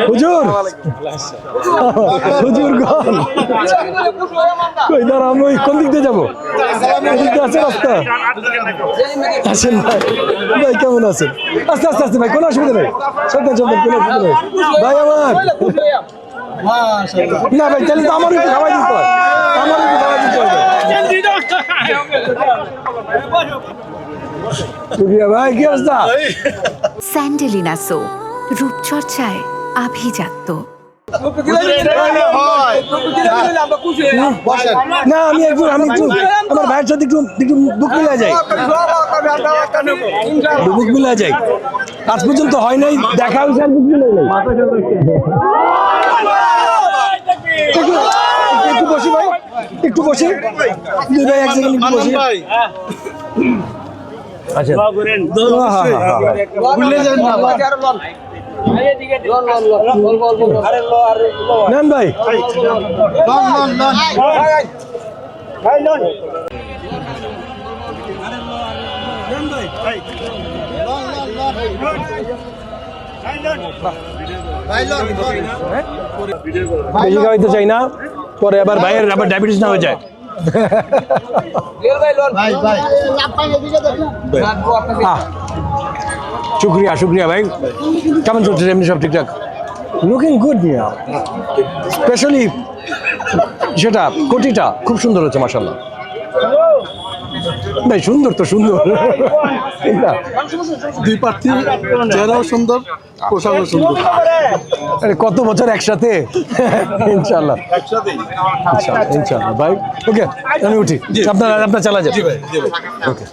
হুজুর হুজুর কই দাঁড়াম ওই কোন দিক দিয়ে যাবো এদিক দিয়ে আছে রাস্তা আসেন ভাই ভাই কেমন আছেন আস্তে আস্তে আস্তে ভাই কোনো অসুবিধা নেই সাবধান সাবধান কোনো অসুবিধা নেই ভাই আমার না ভাই তাহলে তো আমার একটু খাওয়াই দিতে হয় আমার একটু খাওয়াই দিতে হবে শুক্রিয়া ভাই কি অবস্থা স্যান্ডেলিনা সো রূপচর্চায় আভিজাত্য। না আমি একটু আমার ভাইয়ের সাথে একটু বুক মিলা যাই বুক মিলা যাই আজ পর্যন্ত হয় নাই দেখা হয়েছে আর বুক মিলাই নাই একটু বসি ভাই একটু বসি দুই ভাই এক সেকেন্ড একটু বসি আচ্ছা ভুলে যান না নেন ভাই বেশি খাওয়াইতে চাই না পরে আবার ভাইয়ের আবার ডায়াবেটিস না হয়ে যায় শুক্রিয়া শুক্রিয়া ভাই কেমন চলছে এমনি সব ঠিকঠাক লুকিং গুড মিয়া স্পেশালি সেটা কোটিটা খুব সুন্দর হচ্ছে মাশাআল্লাহ ভাই সুন্দর তো সুন্দর দুই প্রার্থী চেহারাও সুন্দর পোশাকও সুন্দর আরে কত বছর একসাথে ইনশাআল্লাহ ইনশাআল্লাহ ভাই ওকে আমি উঠি আপনার চালা যান ওকে